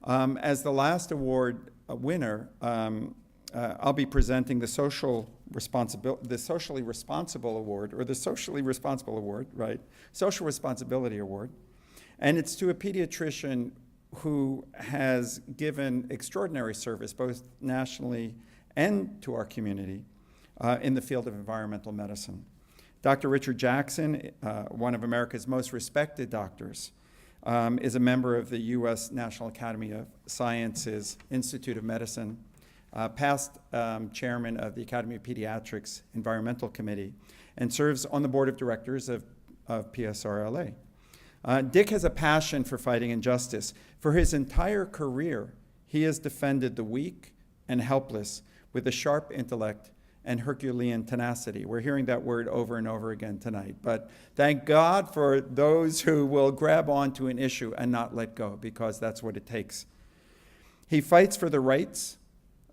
As the last award winner, I'll be presenting the Socially Responsible Award, or the Socially Responsible Award, right? Social Responsibility Award. And it's to a pediatrician who has given extraordinary service, both nationally and to our community, in the field of environmental medicine. Dr. Richard Jackson, one of America's most respected doctors, is a member of the U.S. National Academy of Sciences Institute of Medicine, past chairman of the Academy of Pediatrics Environmental Committee, and serves on the board of directors of PSR-LA. Dick has a passion for fighting injustice. For his entire career, he has defended the weak and helpless with a sharp intellect and Herculean tenacity. We're hearing that word over and over again tonight. But thank God for those who will grab onto an issue and not let go, because that's what it takes. He fights for the rights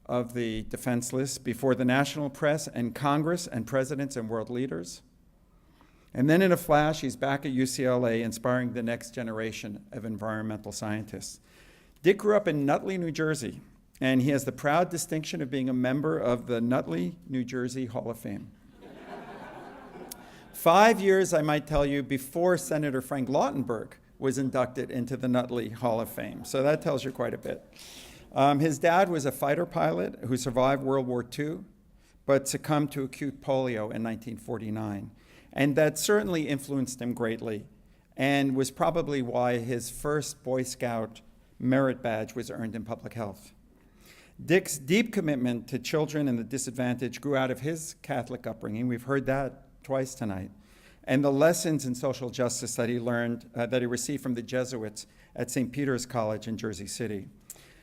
of the defenseless before the national press and Congress and presidents and world leaders. And then in a flash, he's back at UCLA inspiring the next generation of environmental scientists. Dick grew up in Nutley, New Jersey, and he has the proud distinction of being a member of the Nutley, New Jersey Hall of Fame. 5 years, I might tell you, before Senator Frank Lautenberg was inducted into the Nutley Hall of Fame. So that tells you quite a bit. His dad was a fighter pilot who survived World War II, but succumbed to acute polio in 1949. And that certainly influenced him greatly, and was probably why his first Boy Scout merit badge was earned in public health. Dick's deep commitment to children and the disadvantaged grew out of his Catholic upbringing. We've heard that twice tonight. And the lessons in social justice that he learned, that he received from the Jesuits at St. Peter's College in Jersey City.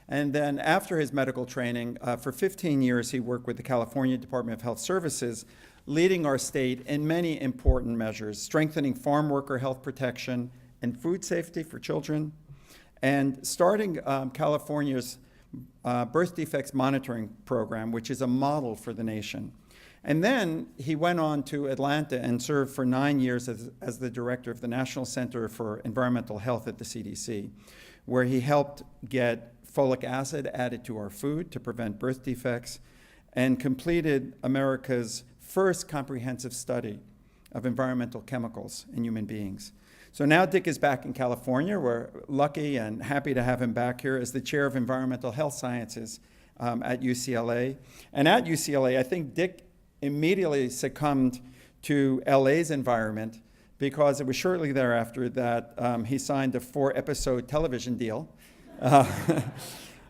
And then after his medical training, for 15 years, he worked with the California Department of Health Services, leading our state in many important measures, strengthening farm worker health protection and food safety for children, and starting California's birth defects monitoring program, which is a model for the nation. And then he went on to Atlanta and served for 9 years as the director of the National Center for Environmental Health at the CDC, where he helped get folic acid added to our food to prevent birth defects, and completed America's first comprehensive study of environmental chemicals in human beings. So now Dick is back in California. We're lucky and happy to have him back here as the chair of environmental health sciences at UCLA. And at UCLA, I think Dick immediately succumbed to LA's environment, because it was shortly thereafter that he signed a 4-episode television deal.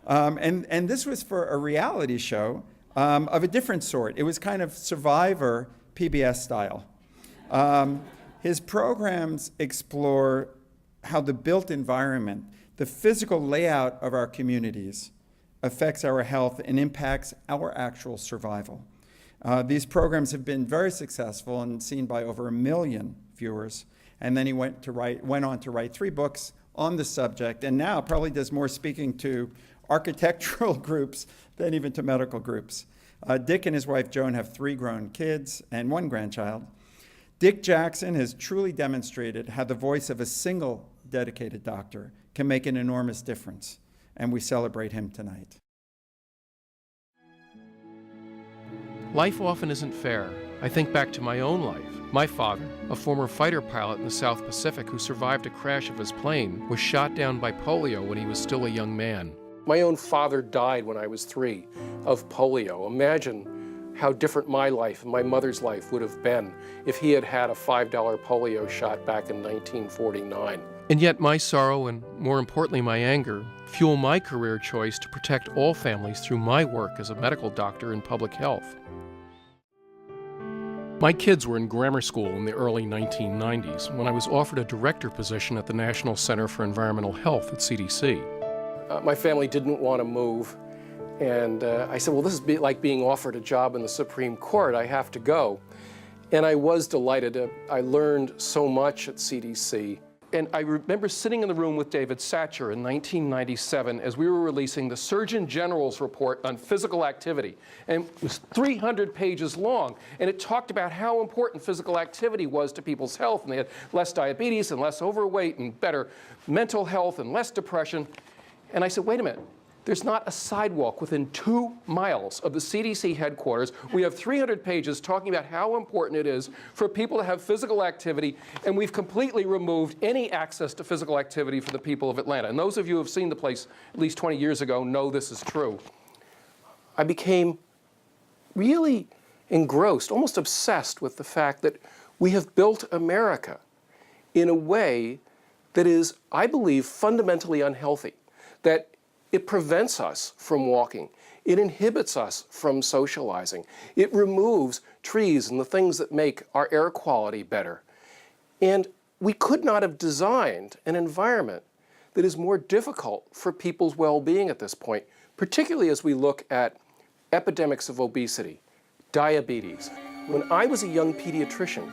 And this was for a reality show of a different sort. It was kind of Survivor PBS style. His programs explore how the built environment, the physical layout of our communities, affects our health and impacts our actual survival. These programs have been very successful and seen by over 1 million viewers. And then he went on to write 3 books on the subject, and now probably does more speaking to architectural groups than even to medical groups. Dick and his wife Joan have 3 grown kids and 1 grandchild. Dick Jackson has truly demonstrated how the voice of a single dedicated doctor can make an enormous difference, and we celebrate him tonight. Life often isn't fair. I think back to my own life. My father, a former fighter pilot in the South Pacific who survived a crash of his plane, was shot down by polio when he was still a young man. My own father died when I was 3 of polio. Imagine how different my life and my mother's life would have been if he had had a $5 polio shot back in 1949. And yet my sorrow and, more importantly, my anger fuel my career choice to protect all families through my work as a medical doctor in public health. My kids were in grammar school in the early 1990s when I was offered a director position at the National Center for Environmental Health at CDC. My family didn't want to move, and I said, well, this is like being offered a job in the Supreme Court. I have to go. And I was delighted. I learned so much at CDC. And I remember sitting in the room with David Satcher in 1997 as we were releasing the Surgeon General's report on physical activity. And it was 300 pages long. And it talked about how important physical activity was to people's health. And they had less diabetes and less overweight and better mental health and less depression. And I said, wait a minute. There's not a sidewalk within 2 miles of the CDC headquarters. We have 300 pages talking about how important it is for people to have physical activity, and we've completely removed any access to physical activity for the people of Atlanta. And those of you who have seen the place at least 20 years ago know this is true. I became really engrossed, almost obsessed with the fact that we have built America in a way that is, I believe, fundamentally unhealthy, that it prevents us from walking. It inhibits us from socializing. It removes trees and the things that make our air quality better. And we could not have designed an environment that is more difficult for people's well-being at this point, particularly as we look at epidemics of obesity, diabetes. When I was a young pediatrician,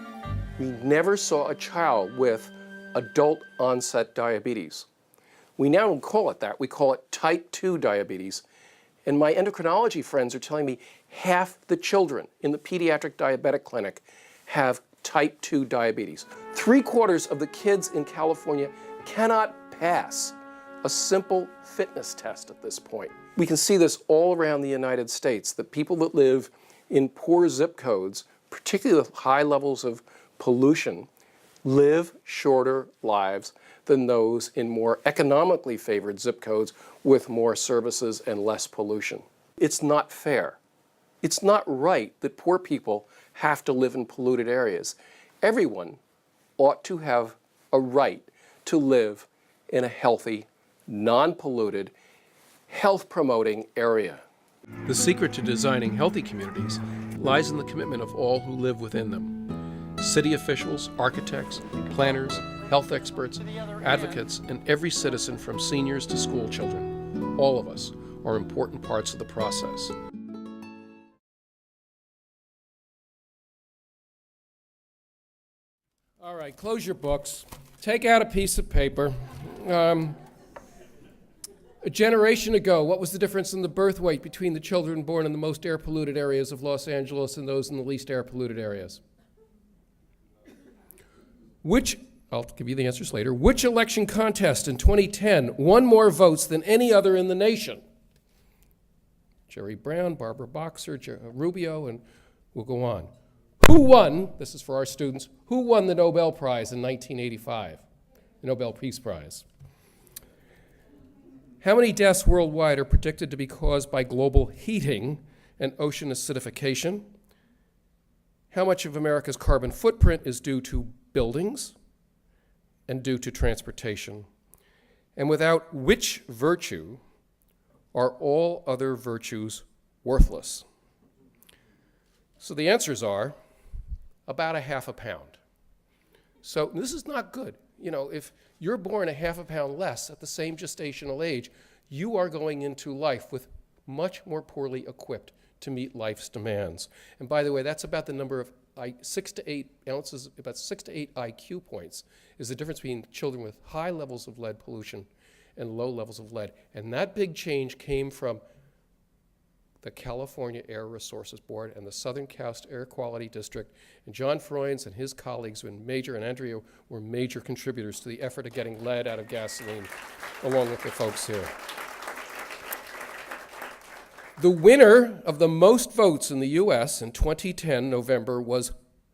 we never saw a child with adult onset diabetes. We now don't call it that. We call it type 2 diabetes. And my endocrinology friends are telling me half the children in the pediatric diabetic clinic have type 2 diabetes. 3/4 of the kids in California cannot pass a simple fitness test at this point. We can see this all around the United States, that people that live in poor zip codes, particularly with high levels of pollution, live shorter lives than those in more economically favored zip codes with more services and less pollution. It's not fair. It's not right that poor people have to live in polluted areas. Everyone ought to have a right to live in a healthy, non-polluted, health-promoting area. The secret to designing healthy communities lies in the commitment of all who live within them. City officials, architects, planners, health experts, advocates, and every citizen from seniors to school children. All of us are important parts of the process. All right, close your books. Take out a piece of paper. A generation ago, what was the difference in the birth weight between the children born in the most air-polluted areas of Los Angeles and those in the least air-polluted areas? I'll give you the answers later. Which election contest in 2010 won more votes than any other in the nation? Jerry Brown, Barbara Boxer, Rubio, and we'll go on. Who won, this is for our students, who won the Nobel Prize in 1985? The Nobel Peace Prize. How many deaths worldwide are predicted to be caused by global heating and ocean acidification? How much of America's carbon footprint is due to buildings and due to transportation? And without which virtue are all other virtues worthless? So the answers are about a half a pound. So this is not good. You know, if you're born a half a pound less at the same gestational age, you are going into life with much more poorly equipped to meet life's demands. And by the way, that's about the number of 6 to 8 ounces, about 6 to 8 IQ points is the difference between children with high levels of lead pollution and low levels of lead. And that big change came from the California Air Resources Board and the Southern Coast Air Quality District. And John Froines and his colleagues and Andrea were major contributors to the effort of getting lead out of gasoline, along with the folks here. The winner of the most votes in the US in 2010, November, was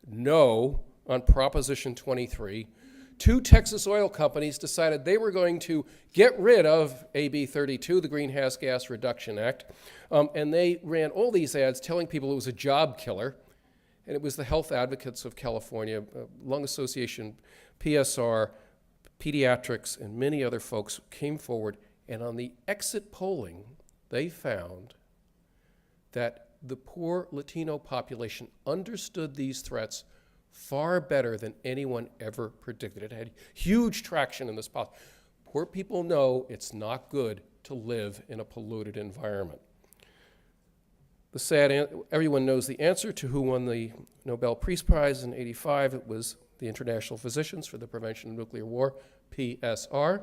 no on Proposition 23. 2 Texas oil companies decided they were going to get rid of AB 32, the Greenhouse Gas Reduction Act, and they ran all these ads telling people it was a job killer, and it was the Health Advocates of California, Lung Association, PSR, Pediatrics, and many other folks came forward, and on the exit polling, they found that the poor Latino population understood these threats far better than anyone ever predicted. It had huge traction in this policy. Poor people know it's not good to live in a polluted environment. Everyone knows the answer to who won the Nobel Peace Prize in '85. It was the International Physicians for the Prevention of Nuclear War, PSR.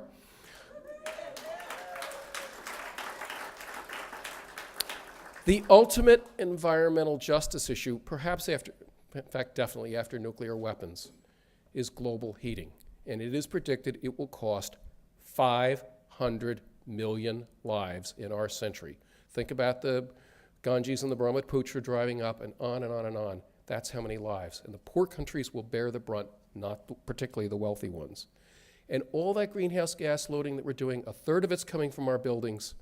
The ultimate environmental justice issue, perhaps definitely after nuclear weapons, is global heating. And it is predicted it will cost $500 million lives in our century. Think about the Ganges and the Brahmaputra driving up and on and on and on. That's how many lives. And the poor countries will bear the brunt, not particularly the wealthy ones. And all that greenhouse gas loading that we're doing, a third of it's coming from our buildings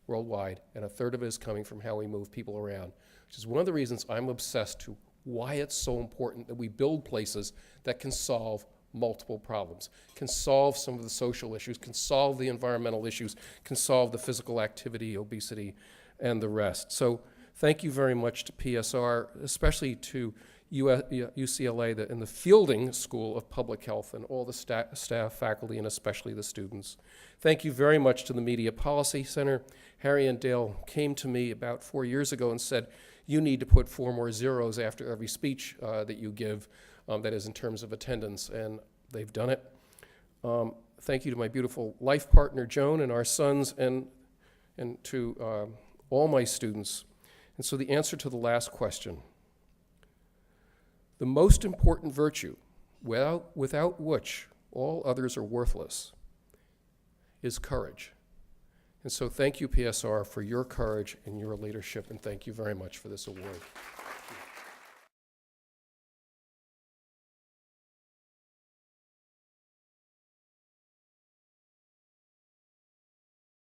worldwide, and a third of it is coming from how we move people around, which is one of the reasons I'm obsessed to why it's so important that we build places that can solve multiple problems, can solve some of the social issues, can solve the environmental issues, can solve the physical activity, obesity, and the rest. So thank you very much to PSR, especially to UCLA and the Fielding School of Public Health and all the staff, faculty, and especially the students. Thank you very much to the Media Policy Center. Harry and Dale came to me about 4 years ago and said, you need to put 4 more zeros after every speech that you give, that is in terms of attendance, and they've done it. Thank you to my beautiful life partner, Joan, and our sons, and to all my students. And so the answer to the last question, the most important virtue, without which all others are worthless, is courage. And so thank you, PSR, for your courage and your leadership, and thank you very much for this award.